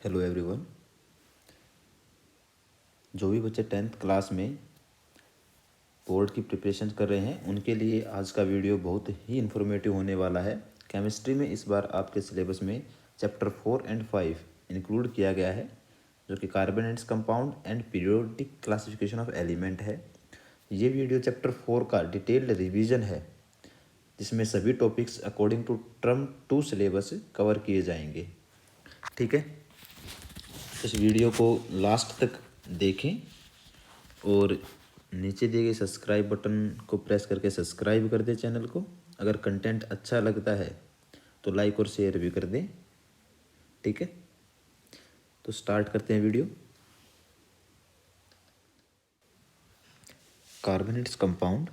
Hello everyone. जो भी बच्चे 10th क्लास में बोर्ड की प्रिपरेशन कर रहे हैं उनके लिए आज का वीडियो बहुत ही इन्फॉर्मेटिव होने वाला है। केमिस्ट्री में इस बार आपके सिलेबस में चैप्टर 4 एंड 5 इंक्लूड किया गया है, जो कि carbonates compound and periodic classification of element है। ये वीडियो चैप्टर 4 का डिटेल्ड रिवीजन है, जिसमें सभी topics according to term 2 syllabus cover किए जाएंगे। ठीक है, इस वीडियो को लास्ट तक देखें और नीचे दिए गए सब्सक्राइब बटन को प्रेस करके सब्सक्राइब कर दें चैनल को। अगर कंटेंट अच्छा लगता है तो लाइक और शेयर भी कर दें। ठीक है, तो स्टार्ट करते हैं video. Carbonates compound.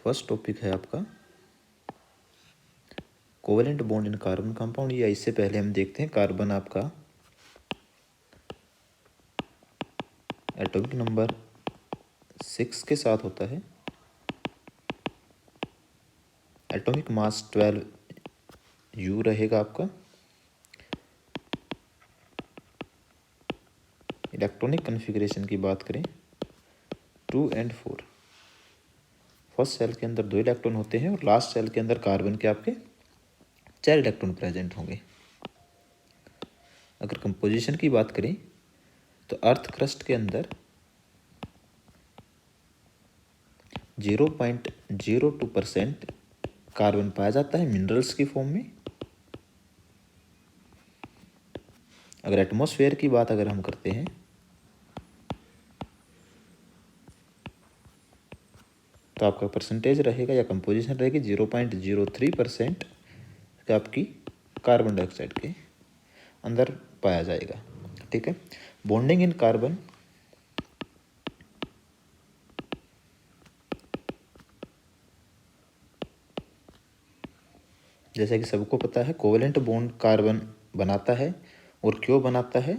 First topic है आपका covalent bond in carbon compound. या इससे पहले हम देखते हैं कार्बन आपका एटॉमिक नंबर 6 के साथ होता है, एटॉमिक मास 12 U रहेगा आपका। इलेक्ट्रॉनिक कन्फिग्रेशन की बात करें 2 and 4। फर्स्ट सेल के अंदर 2 इलेक्ट्रॉन होते हैं और लास्ट सेल के अंदर कार्बन के आपके 4 इलेक्ट्रॉन प्रेजेंट होंगे। अगर कंपोजिशन की बात करें तो अर्थ क्रस्ट के अंदर 0.02% कार्बन पाया जाता है मिनरल्स की फॉर्म में। अगर एटमॉस्फेयर की बात अगर हम करते हैं तो आपका परसेंटेज रहेगा या कंपोजिशन रहेगी 0.03% आपकी कार्बन डाइऑक्साइड के अंदर पाया जाएगा। ठीक है, बॉन्डिंग इन कार्बन जैसा कि सबको पता है कोवेलेंट बॉन्ड कार्बन बनाता है और क्यों बनाता है।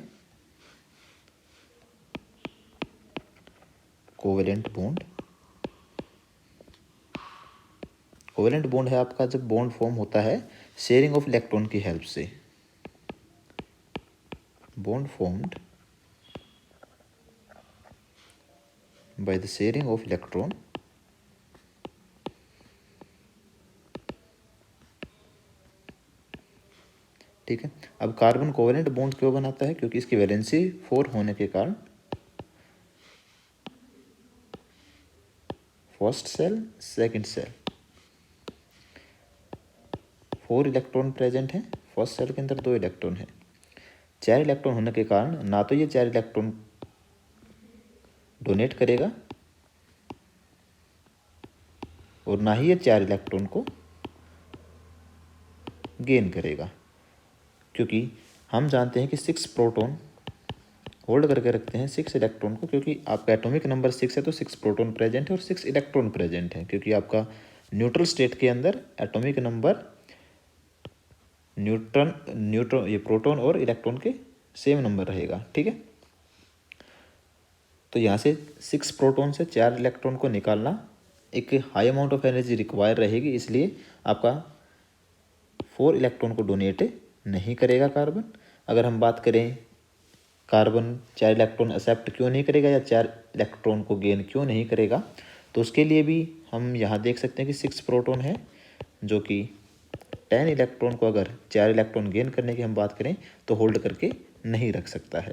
कोवेलेंट बॉन्ड है आपका जब बॉन्ड फॉर्म होता है शेयरिंग ऑफ इलेक्ट्रॉन की हेल्प से। Bond formed by the sharing of electron ठीक है, अब कार्बन कोवेलेंट बॉन्ड क्यों बनाता है, क्योंकि इसकी वैलेंसी 4 होने के कारण first shell second shell 4 electron present है, फर्स्ट सेल के अंदर 2 इलेक्ट्रॉन है। 4 इलेक्ट्रॉन होने के कारण ना तो ये 4 इलेक्ट्रॉन डोनेट करेगा और ना ही ये 4 इलेक्ट्रॉन को गेन करेगा, क्योंकि हम जानते हैं कि 6 प्रोटॉन होल्ड करके रखते हैं 6 इलेक्ट्रॉन को, क्योंकि आपका एटॉमिक नंबर 6 है तो 6 प्रोटॉन प्रेजेंट है और 6 इलेक्ट्रॉन प्रेजेंट है, क्योंकि आपका न्यूट्रल स्टेट के अंदर एटॉमिक नंबर न्यूट्रॉन ये प्रोटॉन और इलेक्ट्रॉन के सेम नंबर रहेगा। ठीक है, तो यहाँ से 6 प्रोटॉन से 4 इलेक्ट्रॉन को निकालना एक high amount of energy require रहेगी, इसलिए आपका 4 इलेक्ट्रॉन को डोनेट नहीं करेगा कार्बन। अगर हम बात करें कार्बन 4 इलेक्ट्रॉन एक्सेप्ट क्यों नहीं करेगा या 4 इलेक्ट्रॉन को गेन क्यों नहीं करेगा, तो उसके लिए भी हम यहाँ देख सकते हैं कि 6 प्रोटॉन है, जो कि 10 इलेक्ट्रॉन को अगर 4 इलेक्ट्रॉन गेन करने की हम बात करें तो होल्ड करके नहीं रख सकता है।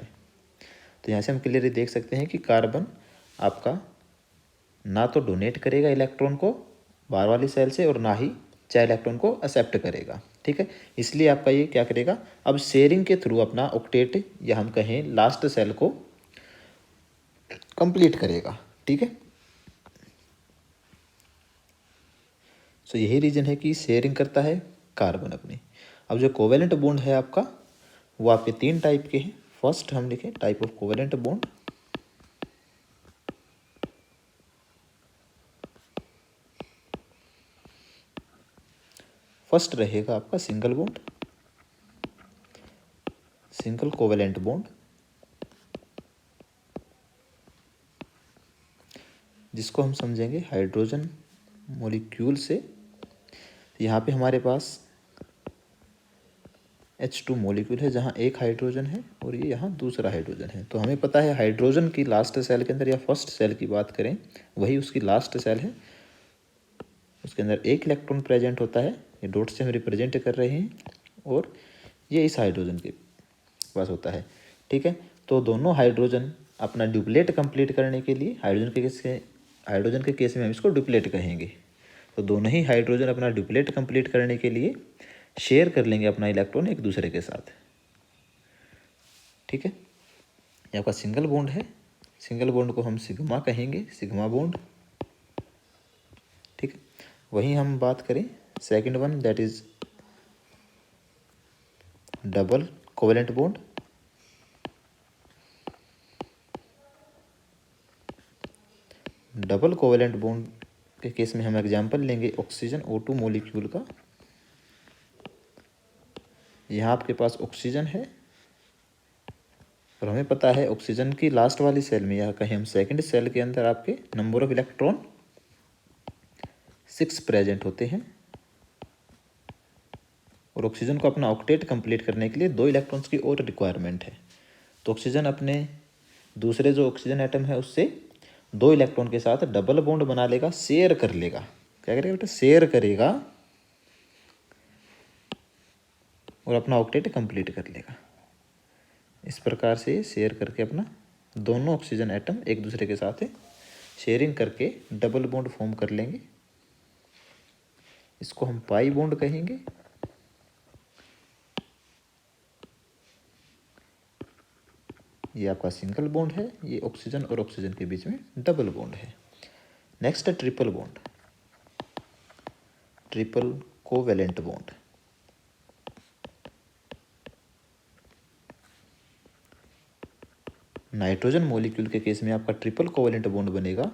तो यहाँ से हम क्लियरली देख सकते हैं कि कार्बन आपका ना तो डोनेट करेगा इलेक्ट्रॉन को बाहर वाली सेल से और ना ही 4 इलेक्ट्रॉन को एक्सेप्ट करेगा। ठीक है, इसलिए आपका ये क्या करेगा, अब शेयरिंग के थ्रू अपना ऑक्टेट या हम कहें लास्ट सेल को कंप्लीट करेगा। ठीक है, सो यही रीजन है कि शेयरिंग करता है कार्बन अपनी। अब जो कोवेलेंट बॉन्ड है आपका वो आपके 3 टाइप के हैं। फर्स्ट हम लिखें type of covalent bond. First रहेगा आपका single bond, single covalent bond. जिसको हम समझेंगे हाइड्रोजन मॉलिक्यूल से। यहाँ पे हमारे पास H2 मॉलिक्यूल है जहाँ एक हाइड्रोजन है और ये यहाँ दूसरा हाइड्रोजन है। तो हमें पता है हाइड्रोजन की लास्ट सेल के अंदर या फर्स्ट सेल की बात करें, वही उसकी लास्ट सेल है, उसके अंदर एक इलेक्ट्रॉन प्रेजेंट होता है, ये डॉट से हम रिप्रेजेंट कर रहे हैं, और ये इस हाइड्रोजन के पास होता है। ठीक है, तो दोनों हाइड्रोजन अपना ड्यूप्लेट कंप्लीट करने के लिए, हाइड्रोजन के केस में हम इसको ड्यूप्लेट कहेंगे, तो दोनों ही हाइड्रोजन अपना ड्यूप्लेट कंप्लीट करने के लिए शेयर कर लेंगे अपना इलेक्ट्रॉन एक दूसरे के साथ। ठीक है, ये आपका सिंगल बॉन्ड है, सिंगल बॉन्ड को हम सिग्मा कहेंगे, सिग्मा बॉन्ड। ठीक है, वहीं हम बात करें second one, that is double covalent bond. Double covalent bond के केस में हम एग्जांपल लेंगे ऑक्सीजन O2 मॉलिक्यूल का। यहाँ आपके पास ऑक्सीजन है और हमें पता है ऑक्सीजन की लास्ट वाली सेल में या कहीं हम सेकंड सेल के अंदर आपके नंबर ऑफ इलेक्ट्रॉन 6 प्रेजेंट होते हैं, और ऑक्सीजन को अपना ऑक्टेट कंप्लीट करने के लिए 2 इलेक्ट्रॉन्स की और रिक्वायरमेंट है। तो ऑक्सीजन अपने दूसरे जो ऑक्सीजन एटम है उससे 2 इलेक्ट्रॉन के साथ डबल बॉन्ड बना लेगा, शेयर कर लेगा। क्या करेगा बेटा? शेयर करेगा और अपना ऑक्टेट कंप्लीट कर लेगा। इस प्रकार से शेयर करके अपना दोनों ऑक्सीजन एटम एक दूसरे के साथ शेयरिंग करके डबल बॉन्ड फॉर्म कर लेंगे। इसको हम पाई बॉन्ड कहेंगे। ये आपका सिंगल बॉन्ड है, ये ऑक्सीजन और ऑक्सीजन के बीच में डबल बॉन्ड है। नेक्स्ट है triple bond, triple covalent bond. Nitrogen molecule के केस में आपका ट्रिपल कोवेलेंट बॉन्ड बनेगा,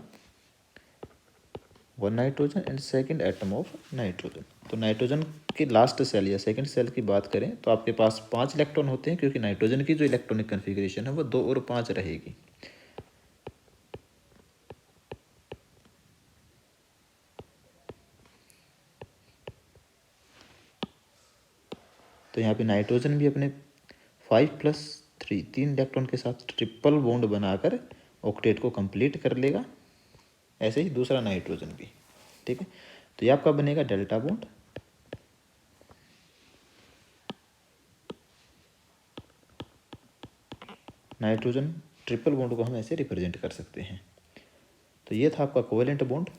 1 nitrogen and second atom of nitrogen. तो नाइट्रोजन की लास्ट सेल या सेकंड सेल की बात करें तो आपके पास 5 इलेक्ट्रॉन होते हैं, क्योंकि नाइट्रोजन की जो इलेक्ट्रॉनिक कन्फिग्रेशन है वो 2 और 5 रहेगी। तो यहाँ पे नाइट्रोजन भी अपने 5+3 3 इलेक्ट्रॉन के साथ ट्रिपल बॉन्ड बनाकर ऑक्टेट को कंप्लीट कर लेगा, ऐसे ही दूसरा नाइट्रोजन भी। ठीक है, तो ये आपका बनेगा delta bond. Nitrogen triple bond को हम ऐसे रिप्रेजेंट कर सकते हैं। तो ये था आपका covalent bond.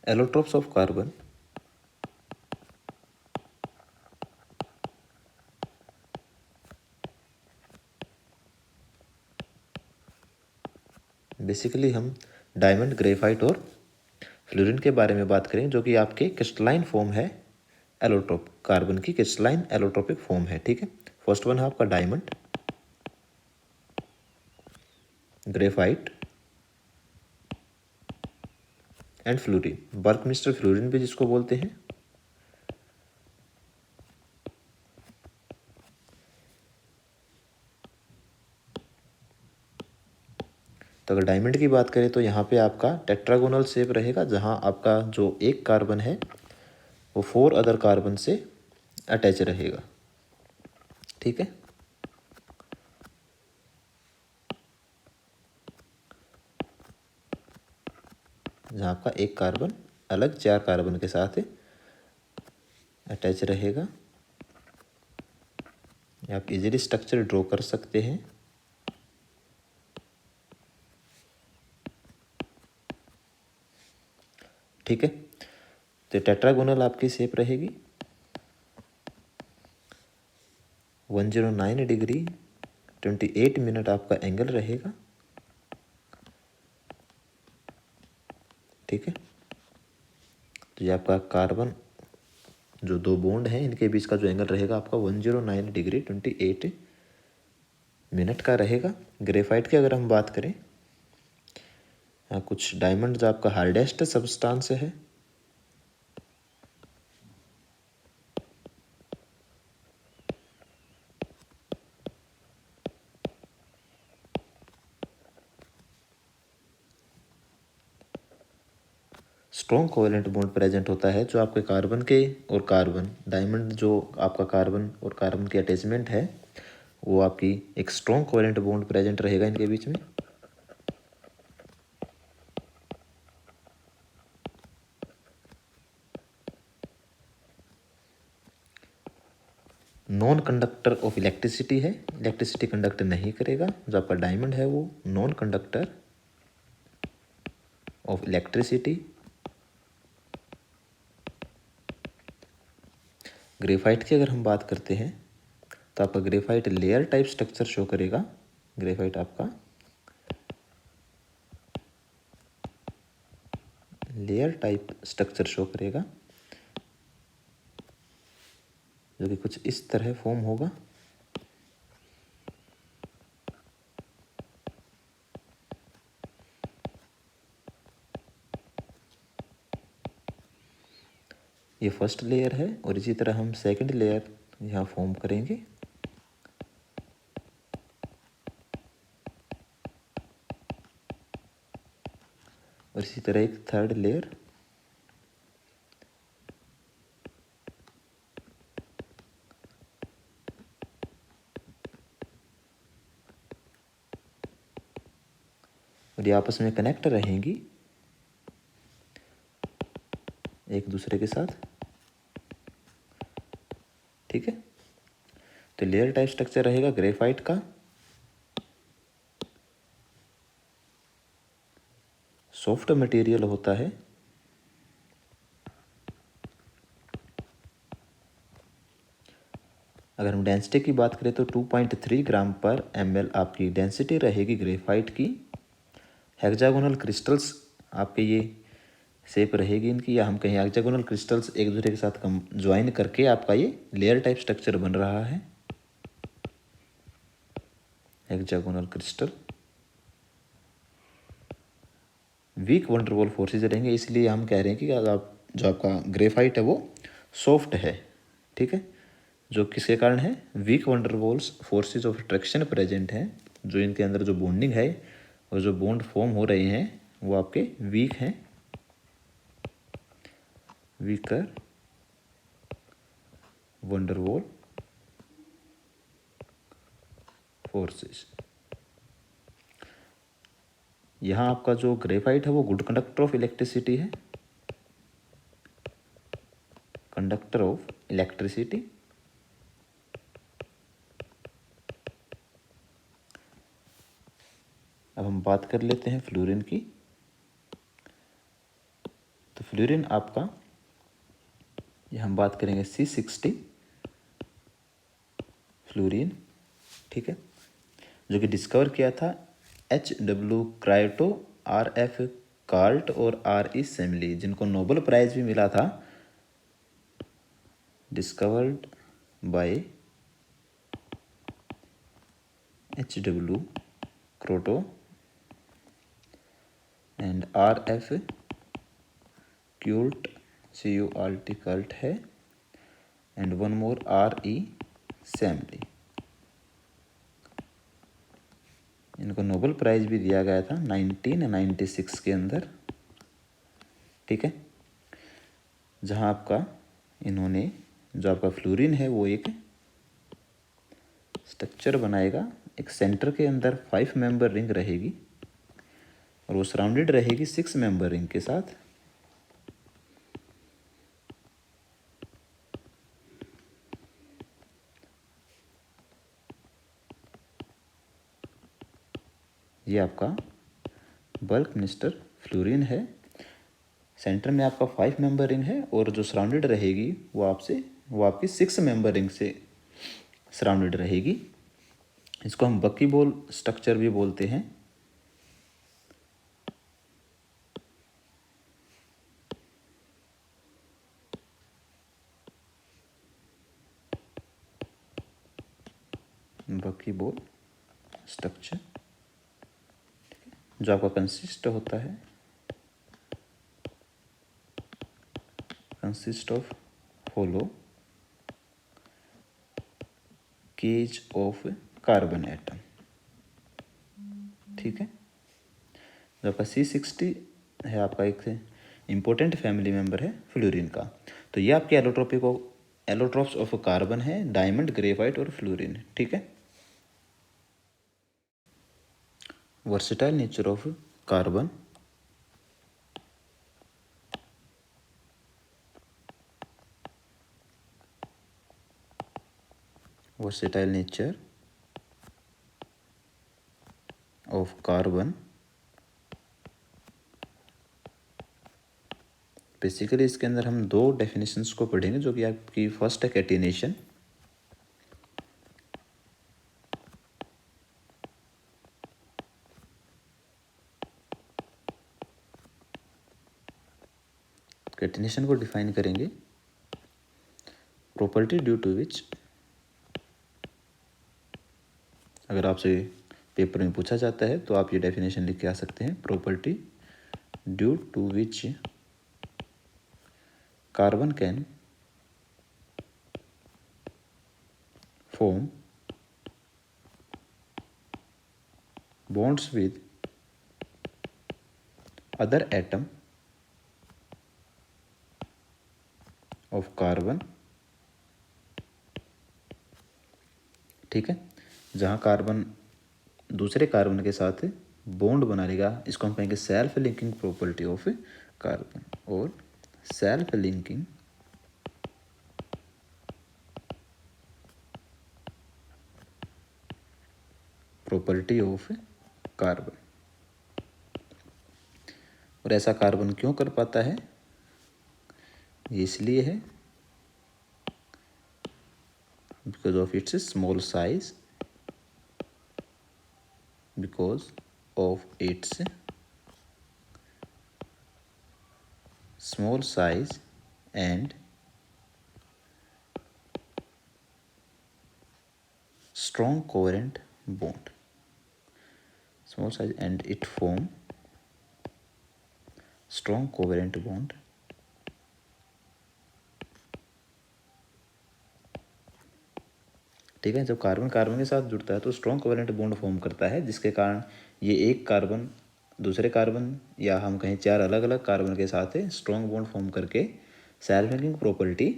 Allotropes of carbon, basically हम डायमंड, ग्रेफाइट और फ्लोरीन के बारे में बात करें, जो कि आपके क्रिस्टलाइन फॉर्म है। एलोट्रोप कार्बन की क्रिस्टलाइन एलोट्रोपिक फॉर्म है। ठीक है, फर्स्ट वन है आपका diamond, graphite and fullerene, Buckminster fullerene भी जिसको बोलते हैं। तो अगर डायमंड की बात करें तो यहाँ पे आपका टेट्रागोनल शेप रहेगा, जहाँ आपका जो एक कार्बन है वो 4 अदर कार्बन से अटैच रहेगा। ठीक है, जहाँ आपका एक कार्बन अलग 4 कार्बन के साथ अटैच रहेगा। आप इजीली स्ट्रक्चर ड्रॉ कर सकते हैं। ठीक है, तो टेट्रागोनल आपकी शेप रहेगी, 109 डिग्री 28 मिनट आपका एंगल रहेगा। ठीक है, तो ये आपका कार्बन जो 2 बॉन्ड हैं इनके बीच का जो एंगल रहेगा आपका 109 डिग्री 28 मिनट का रहेगा। ग्रेफाइट की अगर हम बात करें, कुछ डायमंड जो आपका हार्डेस्ट सब्सटेंस है, स्ट्रॉन्ग कोवेलेंट बॉन्ड प्रेजेंट होता है, जो आपके कार्बन के और कार्बन डायमंड, जो आपका कार्बन और कार्बन की अटैचमेंट है, वो आपकी एक स्ट्रॉन्ग कोवेलेंट बॉन्ड प्रेजेंट रहेगा इनके बीच में। नॉन कंडक्टर ऑफ इलेक्ट्रिसिटी है, इलेक्ट्रिसिटी कंडक्ट नहीं करेगा। जो आपका डायमंड है वो non conductor of electricity. Graphite की अगर हम बात करते हैं तो आपका graphite layer type structure show करेगा। ग्रेफाइट आपका लेयर टाइप स्ट्रक्चर शो करेगा, जो कि कुछ इस तरह फॉर्म होगा। ये फर्स्ट लेयर है और इसी तरह हम सेकंड लेयर यहाँ फॉर्म करेंगे। और इसी तरह एक थर्ड लेयर। और ये आपस में कनेक्ट रहेंगी एक दूसरे के साथ। ठीक है, तो लेयर टाइप स्ट्रक्चर रहेगा ग्रेफाइट का। सॉफ्ट मटेरियल होता है। अगर हम डेंसिटी की बात करें तो 2.3 ग्राम पर ml आपकी डेंसिटी रहेगी ग्रेफाइट की। हेक्सागोनल क्रिस्टल्स आपके ये शेप रहेगी इनकी, या हम कहीं हेक्सागोनल क्रिस्टल्स एक दूसरे के साथ कम ज्वाइन करके आपका ये लेयर टाइप स्ट्रक्चर बन रहा है। Hexagonal crystal weak van der Waals forces रहेंगे, इसलिए हम कह रहे हैं कि अगर आप जो आपका ग्रेफाइट है वो सॉफ्ट है। ठीक है, जो किसके कारण है? Weak van der Waals forces of attraction present हैं, जो इनके अंदर जो बॉन्डिंग है और जो बॉन्ड फॉर्म हो रहे हैं वो आपके वीक हैं, वीकर वंडरवॉल फोर्सेस। यहाँ आपका जो ग्रेफाइट है वो गुड कंडक्टर ऑफ इलेक्ट्रिसिटी है, कंडक्टर ऑफ इलेक्ट्रिसिटी। अब हम बात कर लेते हैं फ्लोरीन की। तो फ्लोरीन आपका, ये हम बात करेंगे C60 फ्लोरीन। ठीक है, जो कि डिस्कवर किया था HW क्राइटो, RF कार्ट और RE सेमली, जिनको नोबेल प्राइज भी मिला था। Discovered by HW Kroto and RF Cult, CULT Cult है, and one more RE Smalley. इनको नोबेल प्राइज भी दिया गया था 1996 के अंदर। ठीक है, जहाँ आपका इन्होंने जो आपका फ्लोरीन है वो एक स्ट्रक्चर बनाएगा। एक सेंटर के अंदर 5 मेंबर रिंग रहेगी और वो सराउंडेड रहेगी 6 मेंबर रिंग के साथ। ये आपका बल्क मिस्टर फ्लोरीन है। सेंटर में आपका 5 मेंबर रिंग है और जो सराउंडेड रहेगी वो आपकी 6 मेंबर रिंग से सराउंडेड रहेगी। इसको हम बकीबॉल स्ट्रक्चर भी बोलते हैं। बकीबॉल स्ट्रक्चर, जो आपका कंसिस्ट होता है, consist of hollow cage of carbon atom. ठीक है, जो आपका C60 है आपका एक इम्पोर्टेंट फैमिली मेंबर है फ्लोरीन का। तो ये आपके एलोट्रोप्स ऑफ कार्बन है, डायमंड, ग्रेफाइट और फ्लोरीन। ठीक है। Versatile nature of carbon, versatile nature of carbon. Basically इसके अंदर हम दो डेफिनेशंस को पढ़ेंगे, जो कि आपकी फर्स्ट है कैटिनेशन, कैटिनेशन को डिफाइन करेंगे, प्रॉपर्टी ड्यू टू विच, अगर आपसे पेपर में पूछा जाता है तो आप ये डेफिनेशन लिख के आ सकते हैं, property due to which carbon can form bonds with other atom of carbon। ठीक है, जहाँ कार्बन दूसरे कार्बन के साथ बॉन्ड बना लेगा, इसको हम कहेंगे self linking property of carbon, और self linking property of carbon. और ऐसा कार्बन क्यों कर पाता है, ये इसलिए है because of its small size, because of its small size and strong covalent bond, small size and it form strong covalent bond। ठीक है, जब कार्बन कार्बन के साथ जुड़ता है तो स्ट्रॉन्ग कोवेलेंट बॉन्ड फॉर्म करता है, जिसके कारण ये एक कार्बन दूसरे कार्बन, या हम कहें चार अलग अलग कार्बन के साथ स्ट्रॉन्ग बॉन्ड फॉर्म करके सेल्फ लिंकिंग प्रॉपर्टी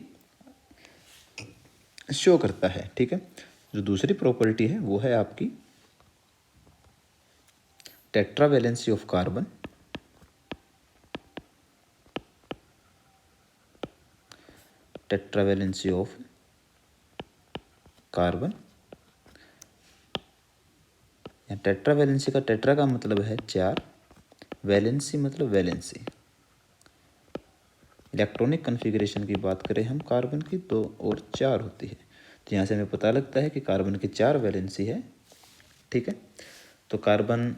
शो करता है। ठीक है, जो दूसरी प्रॉपर्टी है वो है आपकी tetravalency of carbon, tetravalency of carbon. Tetravalency का टेट्रा का मतलब है चार, वैलेंसी मतलब वैलेंसी। इलेक्ट्रॉनिक कन्फिग्रेशन की बात करें हम कार्बन की, तो और चार होती है, तो यहाँ से हमें पता लगता है कि कार्बन की चार वैलेंसी है। ठीक है, तो कार्बन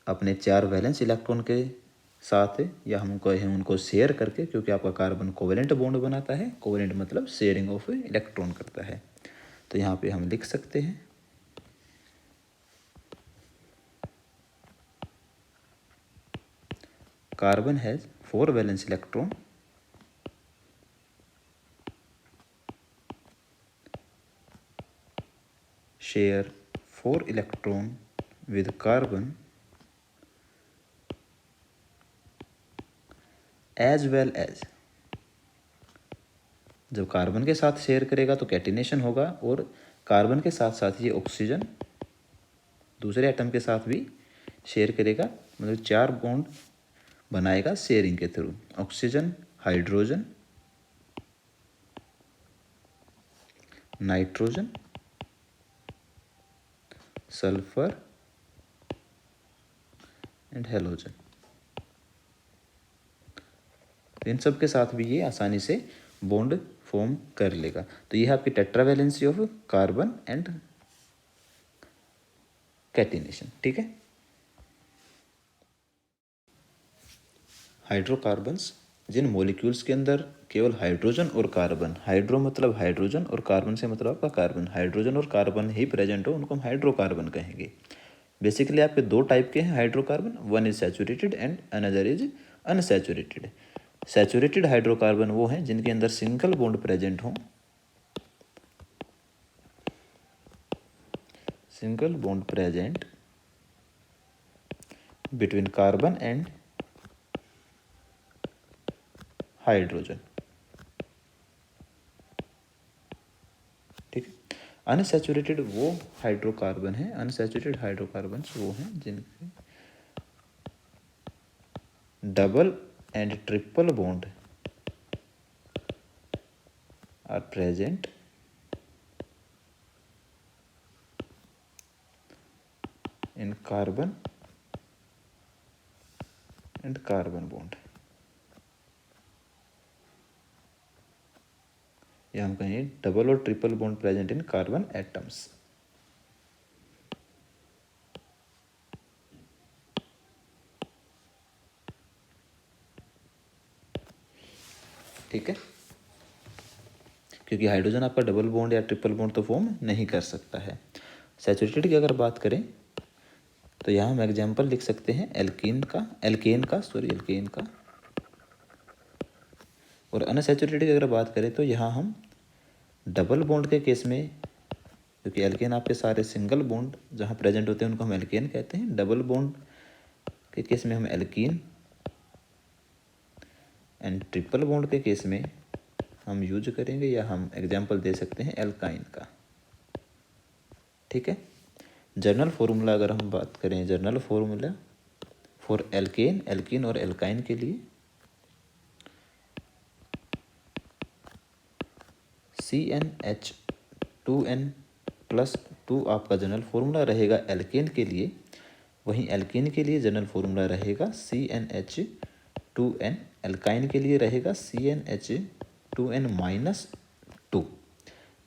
अपने चार वैलेंस इलेक्ट्रॉन के साथ या हम कहें उनको शेयर करके, क्योंकि आपका कार्बन कोवेलेंट बॉन्ड बनाता है, कोवेलेंट मतलब शेयरिंग ऑफ इलेक्ट्रॉन करता है, तो यहाँ पे हम लिख सकते हैं carbon has 4 valence electron share 4 electron with carbon as well as, जब कार्बन के साथ शेयर करेगा तो कैटिनेशन होगा, और कार्बन के साथ साथ ये ऑक्सीजन दूसरे एटम के साथ भी शेयर करेगा, मतलब चार बॉन्ड बनाएगा शेयरिंग के through, oxygen, hydrogen, nitrogen, sulphur and halogen. इन सब के साथ भी ये आसानी से बॉन्ड फॉर्म कर लेगा। तो ये है आपकी tetravalency of carbon and catenation. ठीक है, हाइड्रोकार्बन्स, जिन मॉलिक्यूल्स के अंदर केवल हाइड्रोजन और कार्बन, हाइड्रो मतलब हाइड्रोजन और कार्बन से मतलब आपका कार्बन, हाइड्रोजन और कार्बन ही प्रेजेंट हो, उनको हम हाइड्रोकार्बन कहेंगे। बेसिकली आपके दो टाइप के हैं hydrocarbon, one is saturated and another is unsaturated. Saturated hydrocarbon वो हैं जिनके अंदर सिंगल बॉन्ड प्रेजेंट हो, single bond present between carbon and hydrogen. ठीक है। अनसैचुरेटेड वो हाइड्रोकार्बन है, अनसैचुरेटेड हाइड्रोकार्बन्स वो हैं जिनके double and triple bond are present in carbon and carbon bond, या हम कहें डबल और triple bond present in carbon atoms. ठीक है, क्योंकि हाइड्रोजन आपका डबल बॉन्ड या ट्रिपल बॉन्ड तो फॉर्म नहीं कर सकता है। सैचुरेटेड की अगर बात करें तो यहाँ हम एग्जाम्पल लिख सकते हैं एल्केन का, एल्केन का। और अनसैचुरेटेड की अगर बात करें तो यहाँ हम डबल बॉन्ड के केस में, क्योंकि एल्केन आपके सारे सिंगल बॉन्ड जहाँ प्रेजेंट होते हैं उनको हम एल्केन कहते हैं, डबल बॉन्ड के केस में हम एल्कीन, एंड ट्रिपल बॉन्ड के केस में हम यूज करेंगे या हम एग्जाम्पल दे सकते हैं एल्काइन का। ठीक है। जर्नल फॉर्मूला अगर हम बात करें, general formula for alkane, alkene और एल्काइन के लिए CnH2n+2 आपका जनरल फार्मूला रहेगा एल्केन के लिए। वहीं एल्केन के लिए जनरल फार्मूला रहेगा CnH2n, एल्काइन के लिए रहेगा CnH2n-2।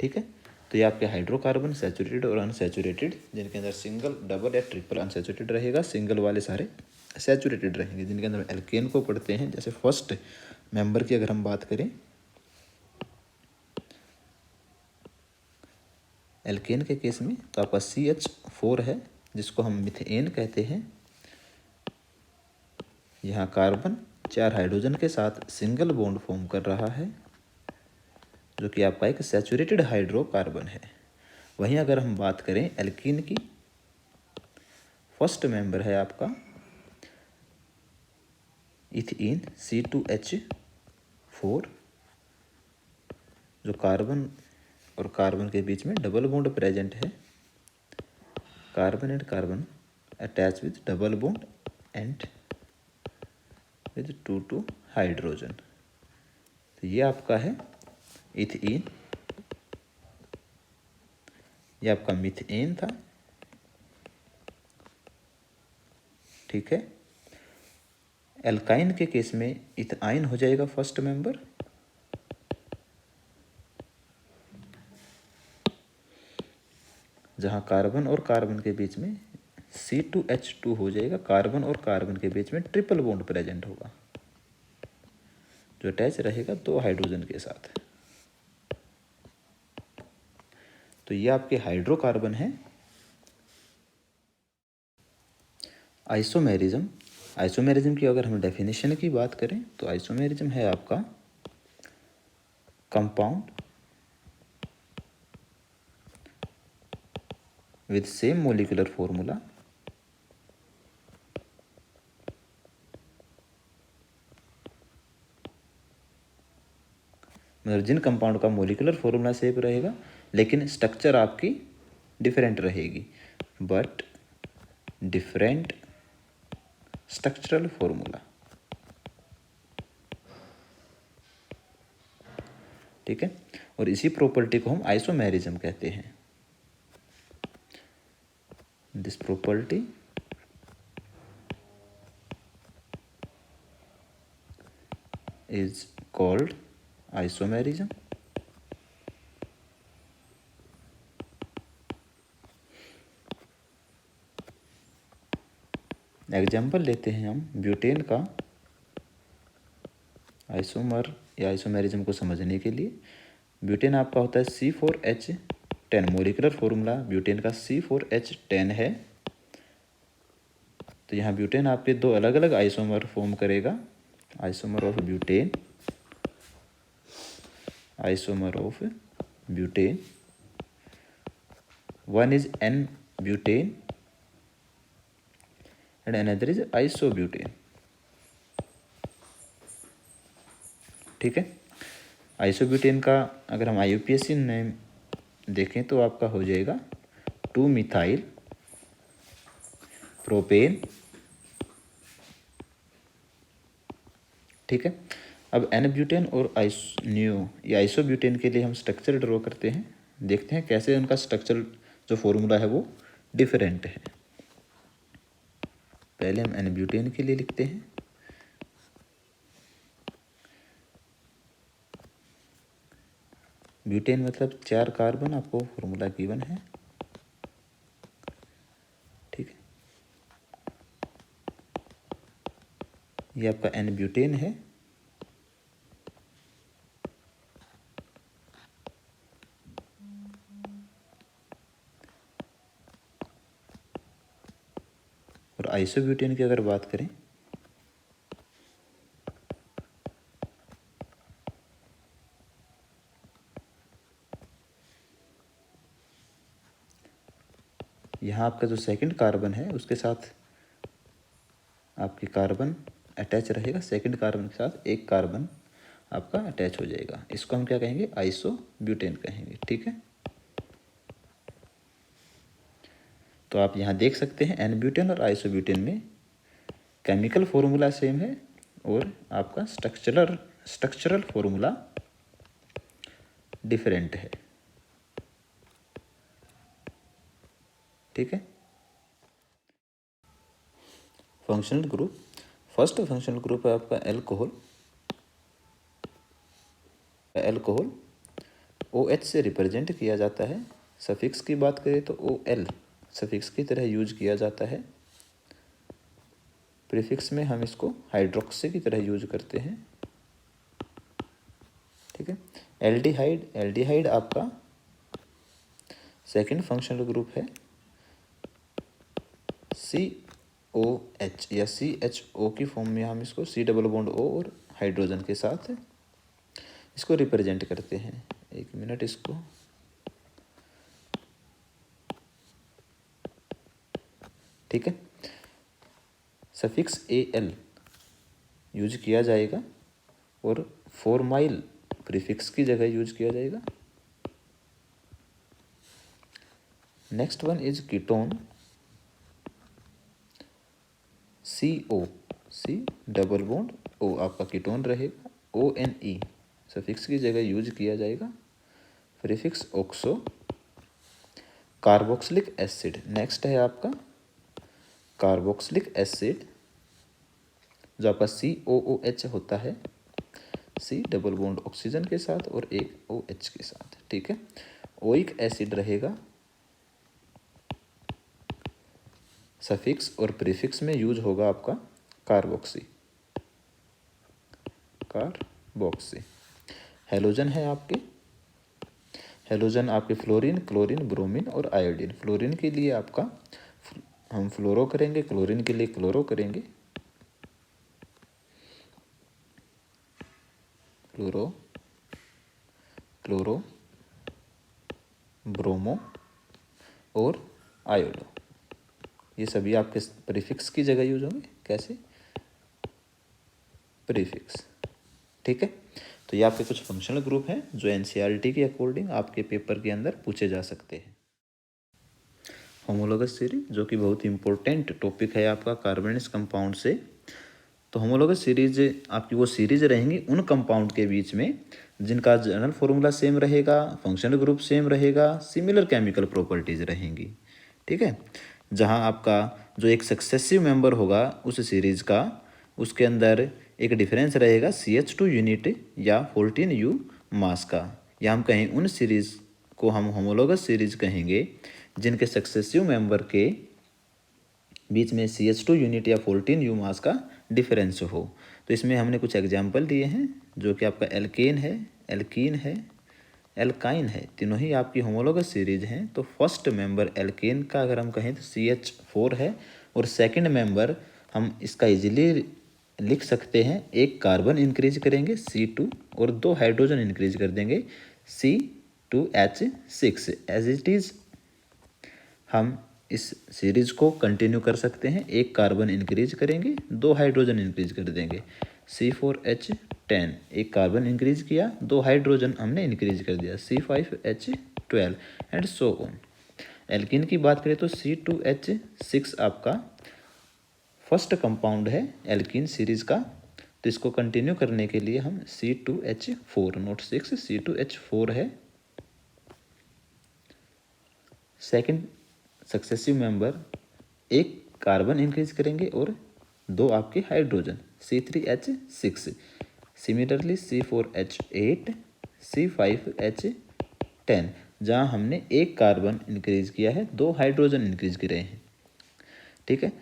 ठीक है। तो ये आपके हाइड्रोकार्बन सैचुरेटेड और अनसैचुरेटेड, जिनके अंदर सिंगल, डबल या ट्रिपल अनसैचुरेटेड रहेगा, सिंगल वाले सारे सैचुरेटेड रहेंगे, जिनके अंदर एल्केन को पढ़ते हैं। जैसे फर्स्ट मेंबर की अगर हम बात करें, एल्केन के केस में तो आपका CH4 है जिसको हम मिथेन कहते हैं। यहाँ कार्बन 4 हाइड्रोजन के साथ सिंगल बॉन्ड फॉर्म कर रहा है, जो कि आपका एक सैचुरेटेड हाइड्रोकार्बन है। वहीं अगर हम बात करें एल्कीन की, फर्स्ट मेंबर है आपका इथीन C2H4, जो कार्बन और कार्बन के बीच में डबल बॉन्ड प्रेजेंट है। Carbon and carbon attach with double bond and with 2 hydrogen. तो ये आपका है इथीन, ये आपका मिथेन था। ठीक है। एल्काइन के केस में इथाइन हो जाएगा फर्स्ट मेंबर, जहाँ कार्बन और कार्बन के बीच में C2H2 हो जाएगा। कार्बन और कार्बन के बीच में ट्रिपल बॉन्ड प्रेजेंट होगा, जो अटैच रहेगा 2 हाइड्रोजन के साथ। तो ये आपके हाइड्रोकार्बन है। आइसोमेरिज्म, आइसोमेरिज्म की अगर हम डेफिनेशन की बात करें तो आइसोमेरिज्म है आपका compound with same molecular formula मतलब जिन कंपाउंड का मोलिकुलर फॉर्मूला सेम रहेगा लेकिन स्ट्रक्चर आपकी डिफरेंट रहेगी, बट डिफरेंट स्ट्रक्चरल फॉर्मूला। ठीक है। और इसी प्रॉपर्टी को हम आइसोमेरिज्म कहते हैं। This property is called isomerism. Example लेते हैं हम ब्यूटेन का आइसोमर या आइसोमेरिज्म को समझने के लिए। ब्यूटेन आपका होता है C4H10, मोलिकुलर फॉर्मूला ब्यूटेन का C4H10 है। तो यहाँ ब्यूटेन आपके 2 अलग अलग आइसोमर फॉर्म करेगा। Isomer of butane, isomer of butane, one is n butane and another is isobutane. ठीक है। आइसोब्यूटेन का अगर हम IUPAC नेम देखें तो आपका हो जाएगा 2 मिथाइल प्रोपेन, ठीक है। अब एन ब्यूटेन और आइसोब्यूटेन के लिए हम स्ट्रक्चर ड्रॉ करते हैं, देखते हैं कैसे उनका स्ट्रक्चर जो फॉर्मूला है वो डिफरेंट है। पहले हम एन ब्यूटेन के लिए लिखते हैं, ब्यूटेन मतलब 4 कार्बन, आपको फॉर्मूला गिवन है, ठीक है। ये आपका एन ब्यूटेन है, और आइसोब्यूटेन की अगर बात करें यहाँ आपका जो सेकंड कार्बन है उसके साथ आपकी कार्बन अटैच रहेगा, सेकंड कार्बन के साथ एक कार्बन आपका अटैच हो जाएगा, इसको हम क्या कहेंगे, आइसोब्यूटेन कहेंगे, ठीक है। तो आप यहाँ देख सकते हैं एन ब्यूटेन और आइसोब्यूटेन में केमिकल फॉर्मूला सेम है और आपका स्ट्रक्चरल फॉर्मूला डिफरेंट है, ठीक है। Functional group, first functional group है आपका एल्कोहल OH से रिप्रेजेंट किया जाता है। सफिक्स की बात करें तो OL सफिक्स की तरह यूज किया जाता है। प्रीफिक्स में हम इसको हाइड्रोक्सी की तरह यूज करते हैं, ठीक है। एल्डिहाइड आपका सेकंड फंक्शनल ग्रुप है, COH या CHO की फॉर्म में हम इसको C डबल बॉन्ड O और हाइड्रोजन के साथ इसको रिप्रेजेंट करते हैं। एक मिनट, इसको ठीक है। सफिक्स AL यूज किया जाएगा और फॉर्माइल प्रीफिक्स की जगह यूज किया जाएगा। Next one is ketone, CO C double bond O आपका कीटोन रहेगा। ONE सफिक्स की जगह यूज किया जाएगा। Prefix oxo. Carboxylic acid next है आपका कार्बोक्सिलिक एसिड जो आपका COOH होता है, C डबल बॉन्ड ऑक्सीजन के साथ और एक OH के साथ, ठीक है। ओइक एसिड रहेगा, सफिक्स और प्रीफिक्स में यूज होगा आपका कार्बोक्सी। हेलोजन है आपके फ्लोरीन, क्लोरीन, ब्रोमीन और आयोडीन। फ्लोरीन के लिए आपका हम फ्लोरो करेंगे, क्लोरीन के लिए क्लोरो करेंगे, क्लोरो, ब्रोमो और आयोडो, ये सभी आपके प्रीफिक्स की जगह यूज होंगे। कैसे, प्रीफिक्स, ठीक है। तो ये आपके कुछ फंक्शनल ग्रुप हैं जो NCERT के अकॉर्डिंग आपके पेपर के अंदर पूछे जा सकते हैं। होमोलोगस सीरीज जो कि बहुत इंपॉर्टेंट टॉपिक है आपका कार्बनिक कंपाउंड से। तो होमोलोगस सीरीज आपकी वो सीरीज रहेंगी उन कंपाउंड के बीच में जिनका जनरल फॉर्मूला सेम रहेगा, फंक्शनल ग्रुप सेम रहेगा, सिमिलर केमिकल प्रॉपर्टीज रहेंगी, ठीक है। जहां आपका जो एक सक्सेसिव मेंबर होगा उस सीरीज का, उसके अंदर एक डिफरेंस रहेगा CH2 यूनिट या 14U मास का, या हम कहें उन सीरीज को हम होमोलोगस सीरीज कहेंगे जिनके सक्सेसिव मेंबर के बीच में CH2 यूनिट या 14U मास का डिफरेंस हो। तो इसमें हमने कुछ एग्जाम्पल दिए हैं जो कि आपका एल्केन है, एल्कीन है, एल्काइन है, तीनों ही आपकी होमोलोगस सीरीज हैं। तो फर्स्ट मेंबर एल्केन का अगर हम कहें तो CH4 है, और सेकंड मेंबर हम इसका इजीली लिख सकते हैं, एक कार्बन इंक्रीज करेंगे C2 और 2 हाइड्रोजन इंक्रीज कर देंगे C2H6 एज इट इज। हम इस सीरीज को कंटिन्यू कर सकते हैं, एक कार्बन इंक्रीज करेंगे, 2 हाइड्रोजन इंक्रीज कर देंगे C4H 10, एक कार्बन इंक्रीज किया, 2 हाइड्रोजन हमने इंक्रीज कर दिया, C5H12 and so on. Alkene की बात करें तो C2H6 आपका फर्स्ट कंपाउंड है एल्कीन सीरीज का, तो इसको कंटिन्यू करने के लिए हम C2H4 नोट 6 C2H4 है सेकंड सक्सेसिव मेंबर, एक कार्बन इंक्रीज करेंगे और 2 आपके hydrogen C3H6, similarly C4H8, C5H10, जहाँ हमने एक कार्बन इंक्रीज किया है, 2 हाइड्रोजन इंक्रीज करे हैं। ठीक है,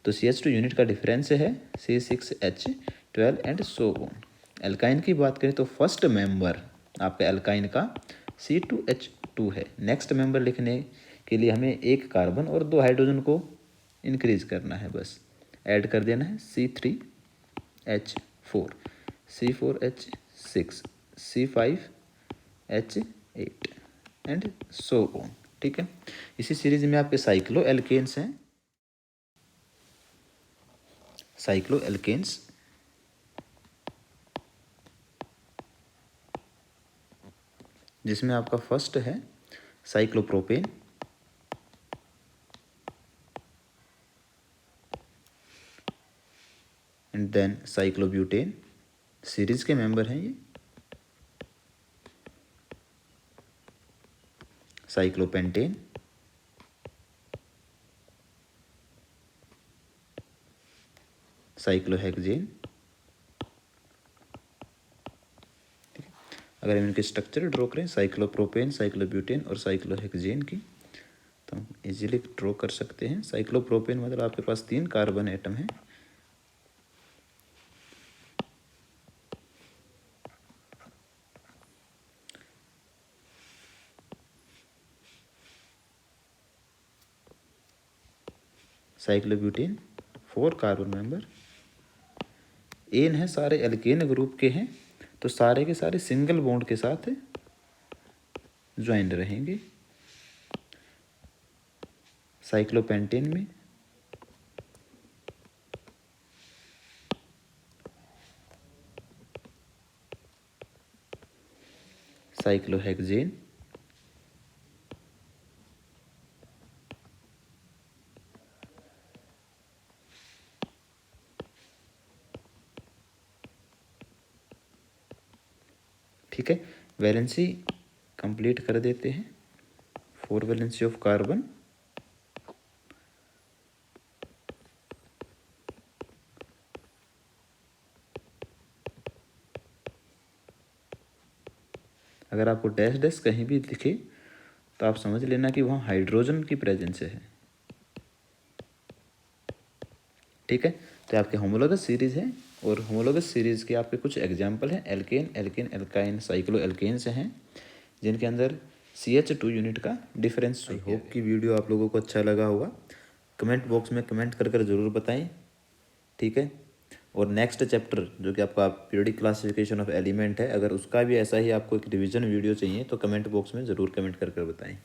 तो CH2 यूनिट का डिफरेंस है C6H12 and so on. Alkyne की बात करें तो फर्स्ट मेंबर आपका एल्काइन का C2H2 है। नेक्स्ट मेंबर लिखने के लिए हमें एक कार्बन और 2 हाइड्रोजन को इंक्रीज करना है, बस ऐड कर देना है C3H4, C4H6, C5H8 and so on. ठीक है, इसी सीरीज में आपके साइक्लो एल्केन्स हैं, साइक्लो एल्केन्स जिसमें आपका फर्स्ट है cyclopropane, and then cyclobutane, series के मेंबर हैं ये, साइक्लोपेंटेन, साइक्लोहेक्सेन। अगर हम इनके स्ट्रक्चर ड्रॉ करें साइक्लोप्रोपेन, साइक्लोब्यूटेन और साइक्लोहेक्सेन की, तो हम इजीली ड्रॉ कर सकते हैं। साइक्लोप्रोपेन मतलब आपके पास 3 कार्बन एटम है, साइक्लोब्यूटेन 4 कार्बन मेंबर, एन है सारे एल्केन ग्रुप के हैं, तो सारे के सारे सिंगल बॉन्ड के साथ ज्वाइंट रहेंगे। साइक्लोपेंटेन में साइक्लोहेक्सेन, ठीक है। वैलेंसी कंप्लीट कर देते हैं, 4 वैलेंसी ऑफ कार्बन, अगर आपको डैश डैश कहीं भी दिखे तो आप समझ लेना कि वहाँ हाइड्रोजन की प्रेजेंस है। ठीक है, तो आपके होमोलोगस सीरीज है, और होमोलोगस सीरीज के आपके कुछ एग्जाम्पल हैं, alkane, alkene, alkyne, cycloalkanes हैं, जिनके अंदर CH2 यूनिट का डिफरेंस। आई होप कि वीडियो आप लोगों को अच्छा लगा होगा। कमेंट बॉक्स में कमेंट कर ज़रूर बताएं। ठीक है, और नेक्स्ट चैप्टर जो कि आपका पीरियोडिक क्लासिफिकेशन ऑफ एलिमेंट है, अगर उसका भी ऐसा ही आपको एक रिवीजन वीडियो चाहिए तो कमेंट बॉक्स में ज़रूर कमेंट कर बताएं।